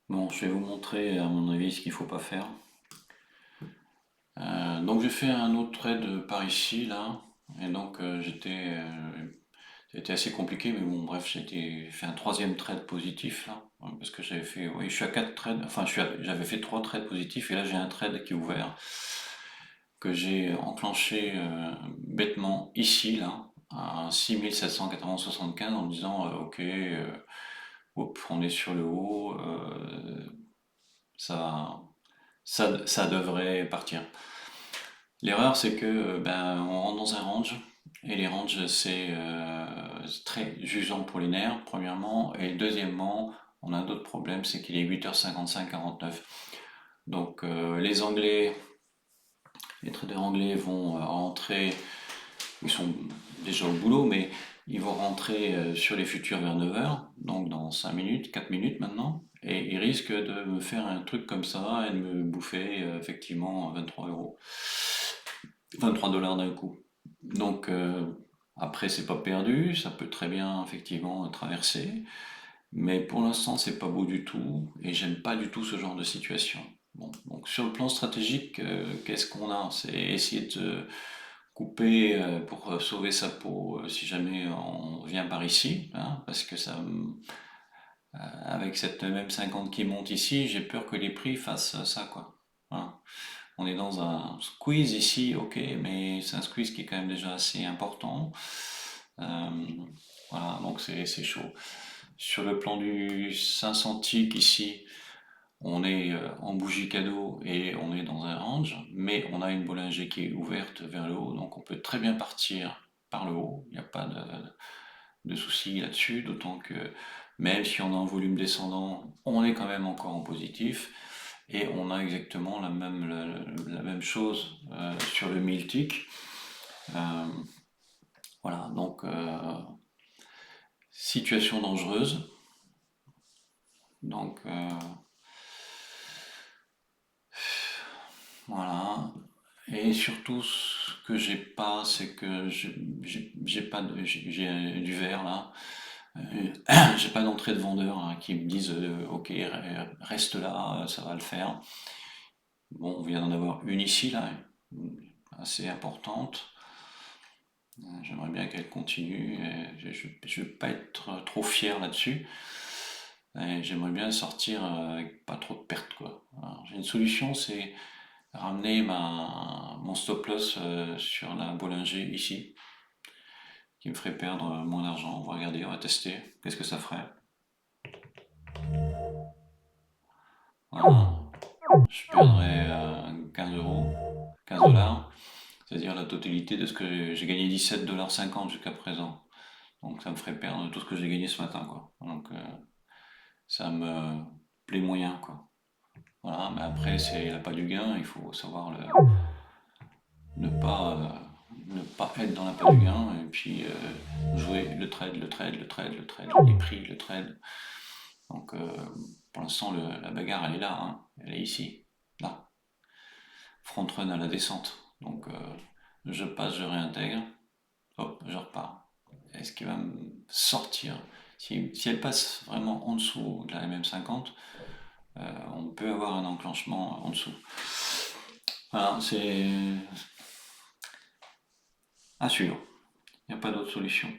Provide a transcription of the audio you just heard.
Bon, je vais vous montrer, à mon avis, ce qu'il faut pas faire. Donc j'ai fait un autre trade par ici, là, et donc c'était assez compliqué, mais bon, bref, j'ai fait un troisième trade positif, là, parce que j'avais fait, oui, je suis à 4 trades, enfin, j'avais fait 3 trades positifs, et là j'ai un trade qui est ouvert, que j'ai enclenché bêtement ici, là, à 6791,75 en me disant, ok, hop, on est sur le haut, ça, ça devrait partir. L'erreur, c'est que ben, on rentre dans un range, et les ranges, c'est très usant pour les nerfs, premièrement, et deuxièmement, on a d'autres problèmes, c'est qu'il est 8h55-49. Donc les Anglais, les traders anglais vont rentrer, ils sont déjà au boulot, mais ils vont rentrer sur les futurs vers 9h, donc dans 5 minutes, 4 minutes maintenant, et ils risquent de me faire un truc comme ça et de me bouffer effectivement 23 euros. 23 dollars d'un coup. Donc après c'est pas perdu, ça peut très bien effectivement traverser, mais pour l'instant c'est pas beau du tout et j'aime pas du tout ce genre de situation. Bon, donc sur le plan stratégique, qu'est-ce qu'on a? C'est essayer de couper pour sauver sa peau si jamais on vient par ici, hein, parce que ça, avec cette même 50 qui monte ici, j'ai peur que les prix fassent ça, quoi. Voilà. On est dans un squeeze ici, ok, mais c'est un squeeze qui est quand même déjà assez important. Euh, voilà, donc c'est chaud. Sur le plan du 500 tick ici, on est en bougie cadeau et on est dans un range, mais on a une Bollinger qui est ouverte vers le haut, donc on peut très bien partir par le haut, il n'y a pas de souci là-dessus, d'autant que même si on a un volume descendant, on est quand même encore en positif. Et on a exactement la même chose sur le 1000 tick. Euh, voilà, donc situation dangereuse. Donc voilà. Et surtout, ce que j'ai pas, c'est que j'ai pas j'ai du vert là. J'ai pas d'entrée de vendeur hein, qui me disent ok reste là, ça va le faire. Bon, on vient d'en avoir une ici là, assez importante. J'aimerais bien qu'elle continue. Et je ne veux pas être trop fier là-dessus. Et j'aimerais bien sortir avec pas trop de pertes, quoi. J'ai une solution, c'est ramener mon stop loss sur la Bollinger ici, qui me ferait perdre moins d'argent. On va regarder, on va tester. Qu'est-ce que ça ferait? Voilà. Je perdrais 15 euros, 15 dollars, c'est-à-dire la totalité de ce que j'ai gagné 17,50 $ jusqu'à présent. Donc ça me ferait perdre tout ce que j'ai gagné ce matin, quoi. Donc ça me plaît moyen, quoi. Voilà, mais après, c'est la pas du gain, il faut savoir ne pas être dans la pas du gain, et puis jouer le trade, le trade, le trade, le trade, les prix, le trade. Donc pour l'instant, la bagarre, elle est là, hein. Elle est ici, là. Front run à la descente. Donc je passe, je réintègre, hop, je repars. Est-ce qu'il va me sortir? Si elle passe vraiment en dessous de la MM50, on peut avoir un enclenchement en dessous. Voilà, c'est à suivre. Il n'y a pas d'autre solution.